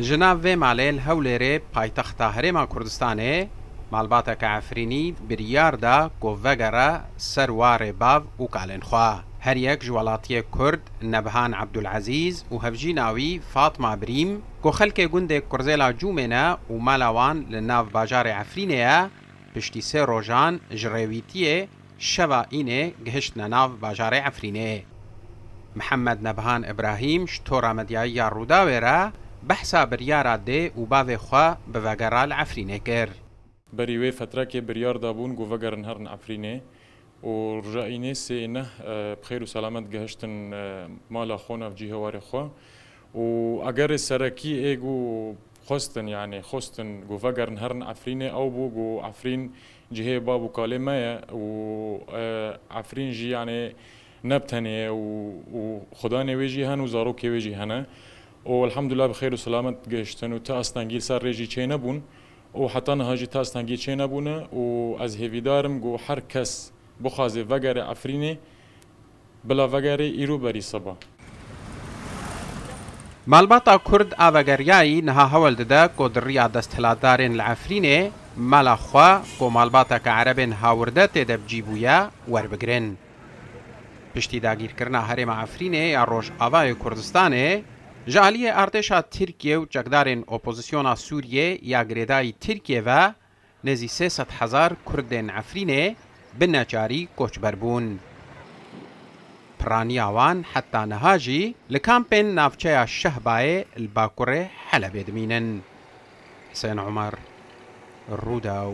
جناب وی مالیل هولێرێ پایتەختە هەرێما کوردستانê malbateka Efrînî biryar da ku vegere ser warê bav û kalên xwe. Her yek ji welatiyê Kurd Nebhan Ebdulezîz û hevjîna wî Fatma Birîm ku xelkê gundê Kurzêla Cûmê ne û mala wan li nav bajarê Efrînê ye piştî sê rojan ji rêwîtiyê şeva înê gihiştine nav bajarê Efrînê. Mihemed Nebhan İbrahîm ji tora medyayiya Rûdawê re behsa biryara dê û bavê xwe bi vegera li Efrînê kir. بري وي فترة بريار دابون جو فجرن هرن عفريني ورجعيني سينه بخير وسلامت جهشتن مالا خونا في جهة واري خو وأجر السركي إيجو خستن يعني خستن جو فجرن هرن عفريني أو بو جو عفرين جهة بابو كلمة وعفرين جي يعني نبتني وخداني ويجي هن وزاروكي ويجي هنا والحمد لله بخير وسلامت جهشتن وتأستنجيل سر رجي تشينبون وحتى نهاجي تاستنجي تشينا بونا وأز هيفيدارم جو هر كس بخازي وغاري عفريني بلا وغاري إيرو بري صبا مالباتا كرد آوغارياي نها هول ددا كو دريا دستهلاتدارين العفريني مالا خوا كو مالباتا كعربين هاورده تدب جيبويا وربگرن پشتی داگیر کرنا هرم عفرینê یا روش آوای کردستانê ji aliyê artêşa Tirkiye û çekdarên opozisyona Sûriyê ya girêdayî Tirkiye ve nêzî 300,000 Kurdên Efrînê bi neçarî koçber bûn. Piraniya wan heta niha jî li kampên navçeya Şehbayê li bakurê Helebê dimînin. Hüseyin Umer, Rûdaw.